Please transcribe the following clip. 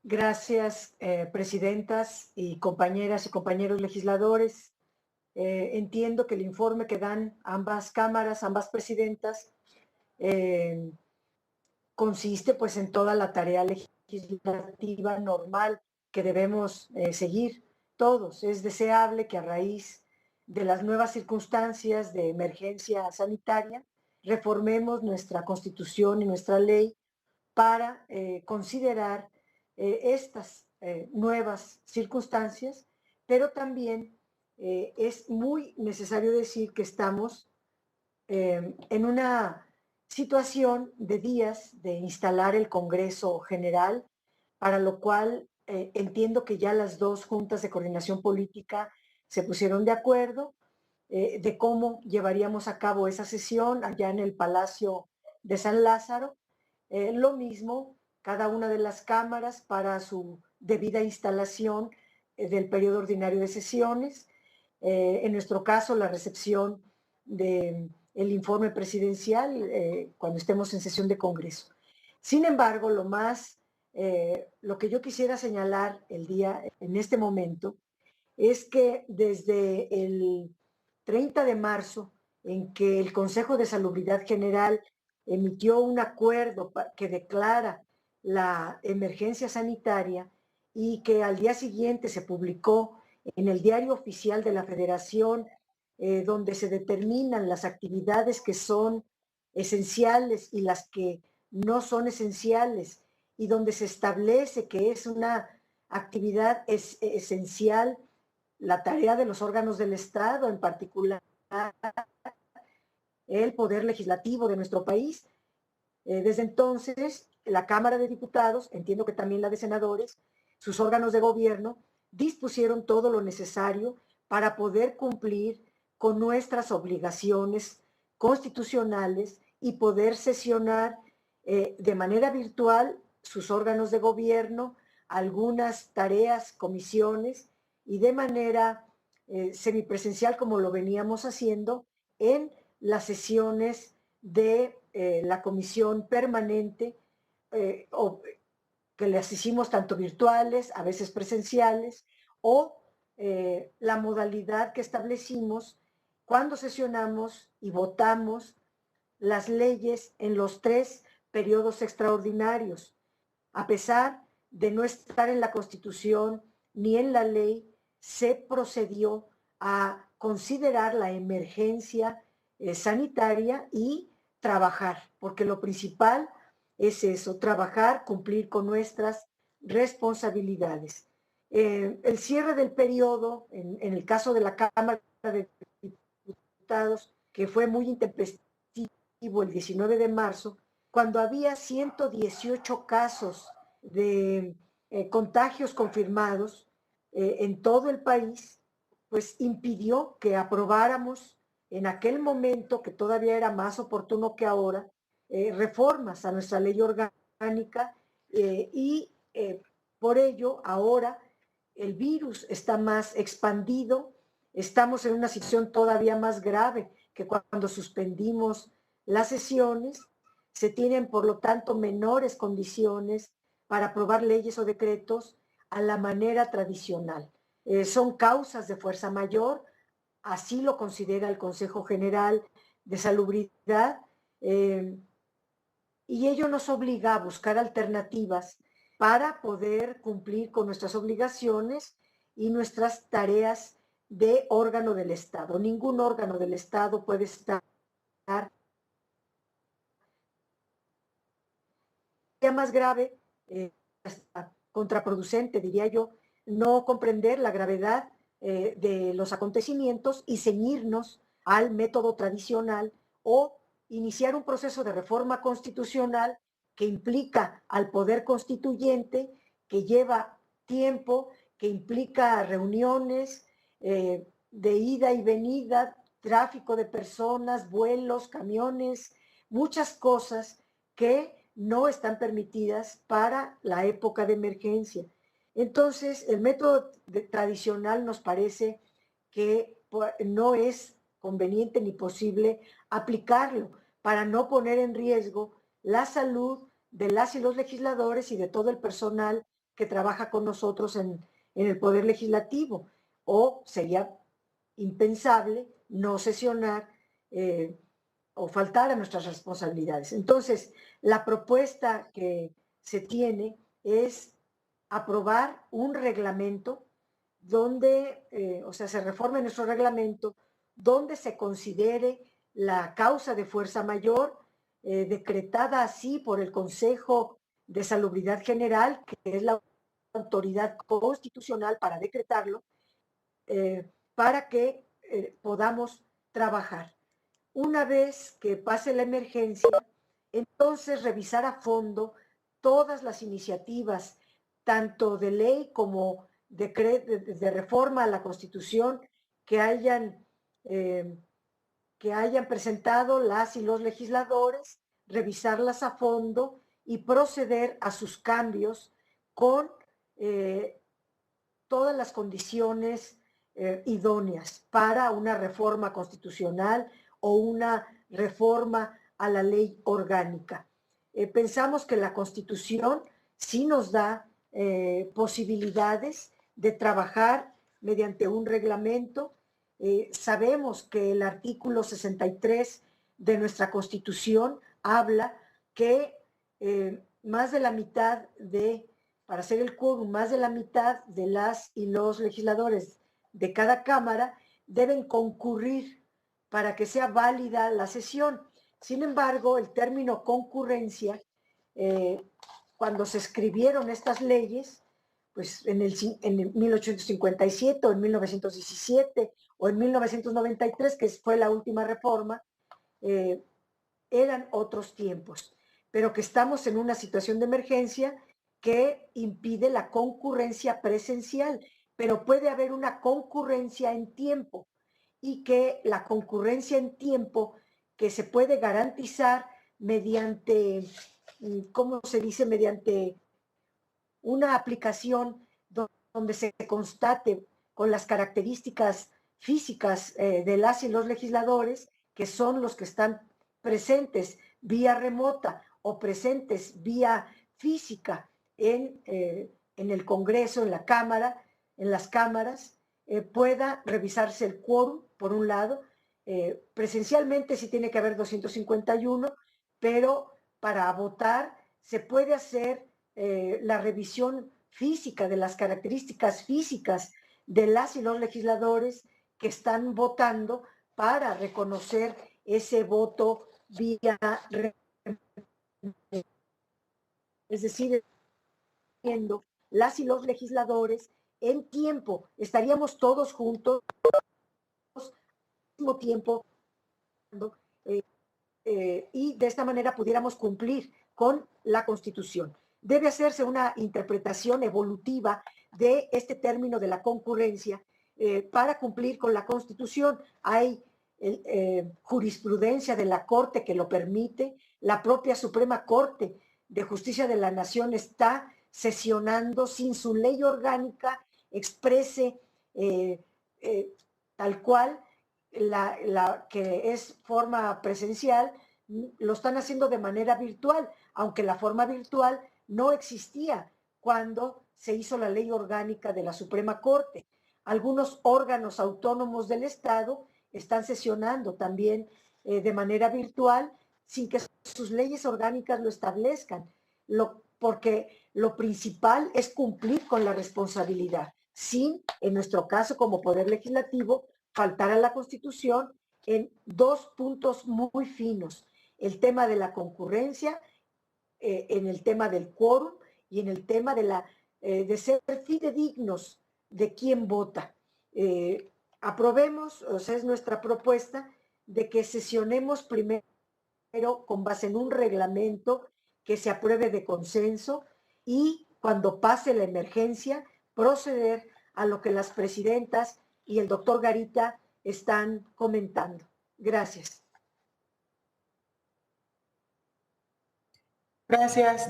Gracias, presidentas y compañeras y compañeros legisladores. Entiendo que el informe que dan ambas cámaras, ambas presidentas, eh, consiste pues en toda la tarea legislativa normal que debemos seguir todos. Es deseable que a raíz de las nuevas circunstancias de emergencia sanitaria reformemos nuestra Constitución y nuestra ley para considerar estas nuevas circunstancias, pero también es muy necesario decir que estamos en una situación de días de instalar el Congreso General, para lo cual entiendo que ya las dos juntas de coordinación política se pusieron de acuerdo de cómo llevaríamos a cabo esa sesión allá en el Palacio de San Lázaro. Lo mismo, cada una de las cámaras para su debida instalación del periodo ordinario de sesiones. En nuestro caso, la recepción del informe presidencial cuando estemos en sesión de Congreso. Sin embargo, lo que yo quisiera señalar en este momento, es que desde el 30 de marzo, en que el Consejo de Salubridad General emitió un acuerdo que declara la emergencia sanitaria y que al día siguiente se publicó en el Diario Oficial de la Federación, donde se determinan las actividades que son esenciales y las que no son esenciales, y donde se establece que es una actividad esencial la tarea de los órganos del Estado, en particular el Poder Legislativo de nuestro país. Desde entonces, la Cámara de Diputados, entiendo que también la de Senadores, sus órganos de gobierno, dispusieron todo lo necesario para poder cumplir con nuestras obligaciones constitucionales y poder sesionar de manera virtual sus órganos de gobierno, algunas tareas, comisiones, y de manera semipresencial, como lo veníamos haciendo en las sesiones de la comisión permanente, o que las hicimos tanto virtuales, a veces presenciales, o la modalidad que establecimos cuando sesionamos y votamos las leyes en los 3 periodos extraordinarios. A pesar de no estar en la Constitución ni en la ley, se procedió a considerar la emergencia sanitaria y trabajar, porque lo principal es eso, trabajar, cumplir con nuestras responsabilidades. El cierre del periodo, en el caso de la Cámara de Diputados, que fue muy intempestivo el 19 de marzo, cuando había 118 casos de contagios confirmados en todo el país, pues impidió que aprobáramos en aquel momento, que todavía era más oportuno que ahora, reformas a nuestra ley orgánica, por ello ahora el virus está más expandido, estamos en una situación todavía más grave que cuando suspendimos las sesiones. Se tienen, por lo tanto, menores condiciones para aprobar leyes o decretos a la manera tradicional. Son causas de fuerza mayor, así lo considera el Consejo General de Salubridad, y ello nos obliga a buscar alternativas para poder cumplir con nuestras obligaciones y nuestras tareas de órgano del Estado. Ningún órgano del Estado puede estar más grave, hasta contraproducente, diría yo, no comprender la gravedad de los acontecimientos y ceñirnos al método tradicional, o iniciar un proceso de reforma constitucional que implica al poder constituyente, que lleva tiempo, que implica reuniones de ida y venida, tráfico de personas, vuelos, camiones, muchas cosas que no están permitidas para la época de emergencia. Entonces, el método tradicional nos parece que no es conveniente ni posible aplicarlo para no poner en riesgo la salud de las y los legisladores y de todo el personal que trabaja con nosotros en el Poder Legislativo, o sería impensable no sesionar o faltar a nuestras responsabilidades. Entonces, la propuesta que se tiene es aprobar un reglamento donde, o sea, se reforme nuestro reglamento, donde se considere la causa de fuerza mayor, decretada así por el Consejo de Salubridad General, que es la autoridad constitucional para decretarlo, para que podamos trabajar. Una vez que pase la emergencia, entonces revisar a fondo todas las iniciativas, tanto de ley como de reforma a la Constitución eh, que hayan presentado las y los legisladores, revisarlas a fondo y proceder a sus cambios con todas las condiciones idóneas para una reforma constitucional o una reforma a la ley orgánica. Pensamos que la Constitución sí nos da posibilidades de trabajar mediante un reglamento. Sabemos que el artículo 63 de nuestra Constitución habla que más de la mitad para hacer el quórum, más de la mitad de las y los legisladores de cada cámara deben concurrir para que sea válida la sesión. Sin embargo, el término concurrencia, cuando se escribieron estas leyes, pues en el 1857 o en 1917 o en 1993, que fue la última reforma, eran otros tiempos, pero que estamos en una situación de emergencia que impide la concurrencia presencial, pero puede haber una concurrencia en tiempo, y que la concurrencia en tiempo que se puede garantizar mediante, ¿cómo se dice? Mediante una aplicación donde se constate con las características físicas de las y los legisladores, que son los que están presentes vía remota o presentes vía física en el Congreso, en la Cámara, en las cámaras, pueda revisarse el quórum, por un lado. Presencialmente sí tiene que haber 251, pero para votar se puede hacer la revisión física de las características físicas de las y los legisladores que están votando para reconocer ese voto vía, es decir, viendo las y los legisladores en tiempo, estaríamos todos juntos al mismo tiempo, y de esta manera pudiéramos cumplir con la Constitución. Debe hacerse una interpretación evolutiva de este término de la concurrencia para cumplir con la Constitución. Hay jurisprudencia de la Corte que lo permite. La propia Suprema Corte de Justicia de la Nación está sesionando sin su ley orgánica exprese tal cual la que es forma presencial, lo están haciendo de manera virtual, aunque la forma virtual no existía cuando se hizo la ley orgánica de la Suprema Corte. Algunos órganos autónomos del Estado están sesionando también de manera virtual sin que sus leyes orgánicas lo establezcan, porque lo principal es cumplir con la responsabilidad, sin, en nuestro caso como Poder Legislativo, faltar a la Constitución en dos puntos muy finos: el tema de la concurrencia, en el tema del quórum y en el tema de ser fidedignos de quién vota. Aprobemos, o sea, es nuestra propuesta de que sesionemos primero con base en un reglamento que se apruebe de consenso, y cuando pase la emergencia proceder a lo que las presidentas y el doctor Garita están comentando. Gracias. Gracias.